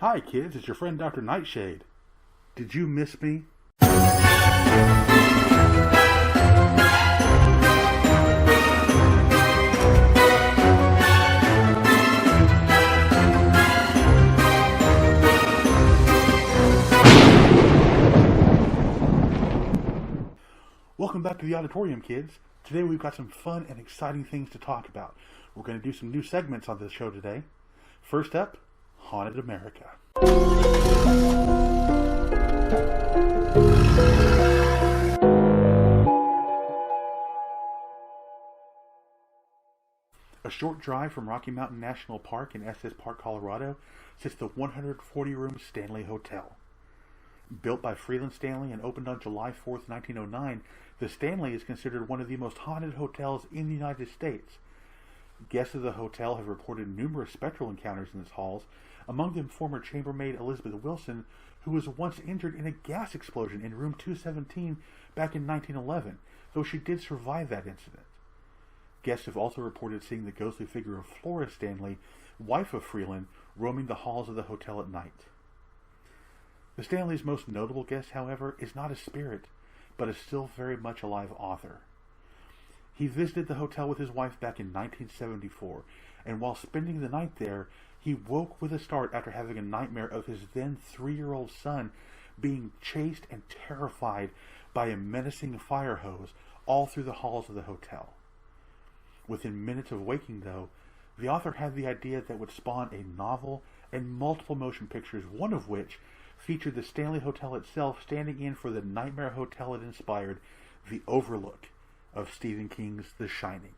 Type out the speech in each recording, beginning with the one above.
Hi kids, it's your friend Dr. Nightshade. Did you miss me? Welcome back to the Odditorium, kids. Today we've got some fun and exciting things to talk about. We're going to do some new segments on this show today. First up, Haunted America. A short drive from Rocky Mountain National Park in Estes Park, Colorado, sits the 140-room Stanley Hotel. Built by Freeland Stanley and opened on July 4th, 1909, the Stanley is considered one of the most haunted hotels in the United States. Guests of the hotel have reported numerous spectral encounters in its halls, among them former chambermaid Elizabeth Wilson, who was once injured in a gas explosion in room 217 back in 1911, though she did survive that incident. Guests have also reported seeing the ghostly figure of Flora Stanley, wife of Freeland, roaming the halls of the hotel at night. The Stanley's most notable guest, however, is not a spirit, but a still very much alive author. He visited the hotel with his wife back in 1974, and while spending the night there, he woke with a start after having a nightmare of his then 3-year-old son being chased and terrified by a menacing fire hose all through the halls of the hotel. Within minutes of waking, though, the author had the idea that would spawn a novel and multiple motion pictures, one of which featured the Stanley Hotel itself standing in for the nightmare hotel it inspired, the Overlook of Stephen King's The Shining.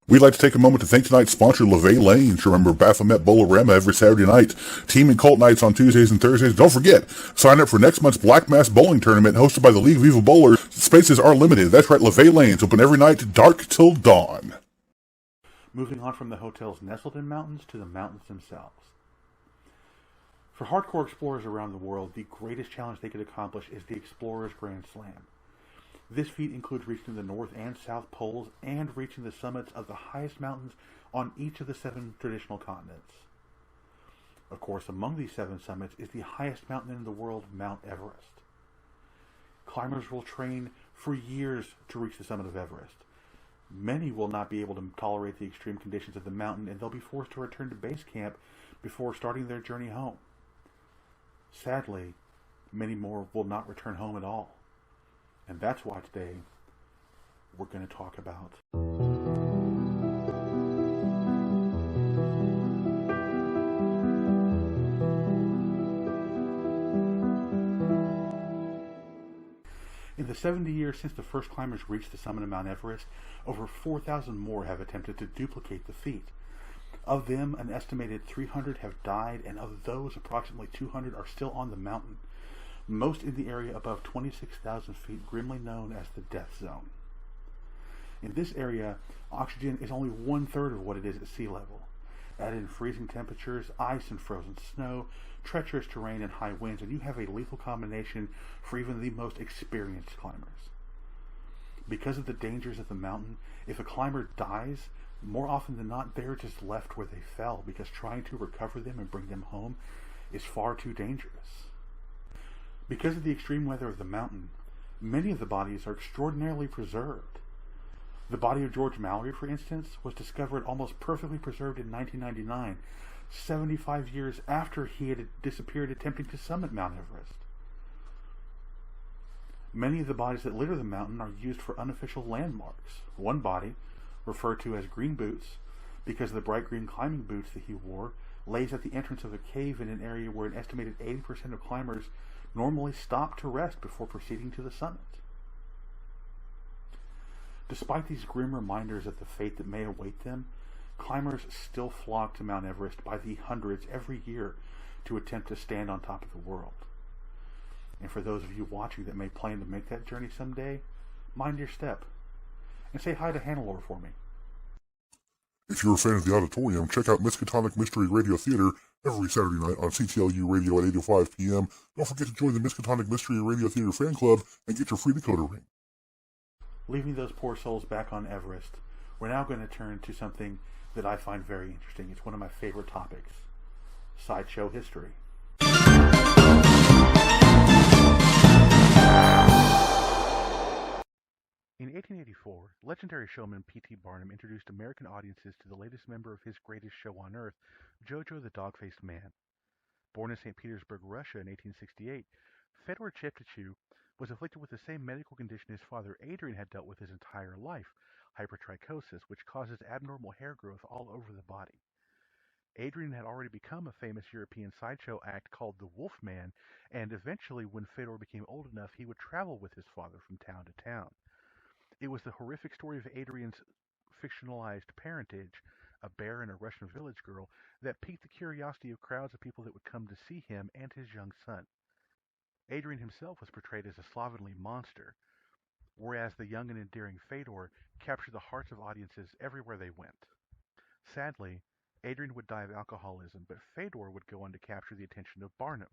We'd like to take a moment to thank tonight's sponsor, LeVay Lanes. Remember Baphomet Bolorama every Saturday night. Team and Cult nights on Tuesdays and Thursdays. Don't forget, sign up for next month's Black Mass Bowling Tournament hosted by the League of Evil Bowlers. Spaces are limited. That's right, LeVay Lanes, open every night, dark till dawn. Moving on from the hotel's nestled-in mountains to the mountains themselves. For hardcore explorers around the world, the greatest challenge they could accomplish is the Explorer's Grand Slam. This feat includes reaching the North and South Poles and reaching the summits of the highest mountains on each of the 7 traditional continents. Of course, among these 7 summits is the highest mountain in the world, Mount Everest. Climbers will train for years to reach the summit of Everest. Many will not be able to tolerate the extreme conditions of the mountain, and they'll be forced to return to base camp before starting their journey home. Sadly, many more will not return home at all. And that's why today we're going to talk about in the 70 years since the first climbers reached the summit of Mount Everest, over 4,000 more have attempted to duplicate the feat. Of them, an estimated 300 have died, and of those, approximately 200 are still on the mountain, most in the area above 26,000 feet, grimly known as the Death Zone. In this area, oxygen is only 1/3 of what it is at sea level. Add in freezing temperatures, ice and frozen snow, treacherous terrain, and high winds, and you have a lethal combination for even the most experienced climbers. Because of the dangers of the mountain, if a climber dies, more often than not, they're just left where they fell, because trying to recover them and bring them home is far too dangerous. Because of the extreme weather of the mountain, many of the bodies are extraordinarily preserved. The body of George Mallory, for instance, was discovered almost perfectly preserved in 1999, 75 years after he had disappeared attempting to summit Mount Everest. Many of the bodies that litter the mountain are used for unofficial landmarks. One body, referred to as Green Boots, because of the bright green climbing boots that he wore, lays at the entrance of a cave in an area where an estimated 80% of climbers normally stop to rest before proceeding to the summit. Despite these grim reminders of the fate that may await them, climbers still flock to Mount Everest by the hundreds every year to attempt to stand on top of the world. And for those of you watching that may plan to make that journey someday, mind your step. And say hi to Hannelore for me. If you're a fan of the Odditorium, check out Miskatonic Mystery Radio Theater every Saturday night on CTLU Radio at 8:05 p.m. Don't forget to join the Miskatonic Mystery Radio Theater fan club and get your free decoder ring. Leaving those poor souls back on Everest, we're now going to turn to something that I find very interesting. It's one of my favorite topics: Sideshow History. In 1884, legendary showman P.T. Barnum introduced American audiences to the latest member of his greatest show on earth, Jojo the Dog-Faced Man. Born in St. Petersburg, Russia in 1868, Fedor Cheptychu was afflicted with the same medical condition his father Adrian had dealt with his entire life, hypertrichosis, which causes abnormal hair growth all over the body. Adrian had already become a famous European sideshow act called the Wolfman, and eventually, when Fedor became old enough, he would travel with his father from town to town. It was the horrific story of Adrian's fictionalized parentage, a bear and a Russian village girl, that piqued the curiosity of crowds of people that would come to see him and his young son. Adrian himself was portrayed as a slovenly monster, whereas the young and endearing Fedor captured the hearts of audiences everywhere they went. Sadly, Adrian would die of alcoholism, but Fedor would go on to capture the attention of Barnum.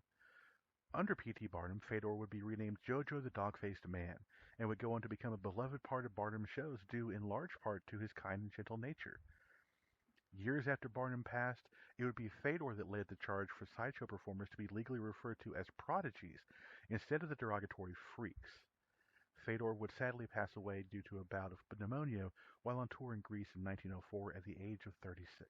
Under P.T. Barnum, Fedor would be renamed Jojo the Dog-Faced Man, and would go on to become a beloved part of Barnum's shows due in large part to his kind and gentle nature. Years after Barnum passed, it would be Fedor that led the charge for sideshow performers to be legally referred to as prodigies instead of the derogatory freaks. Fedor would sadly pass away due to a bout of pneumonia while on tour in Greece in 1904 at the age of 36.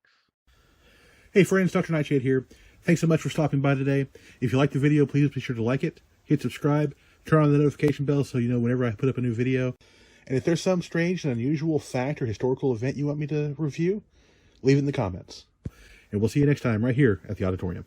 Hey friends, Dr. Nightshade here. Thanks so much for stopping by today. If you liked the video, please be sure to like it, hit subscribe, turn on the notification bell so you know whenever I put up a new video. And if there's some strange and unusual fact or historical event you want me to review, leave it in the comments. And we'll see you next time right here at the Odditorium.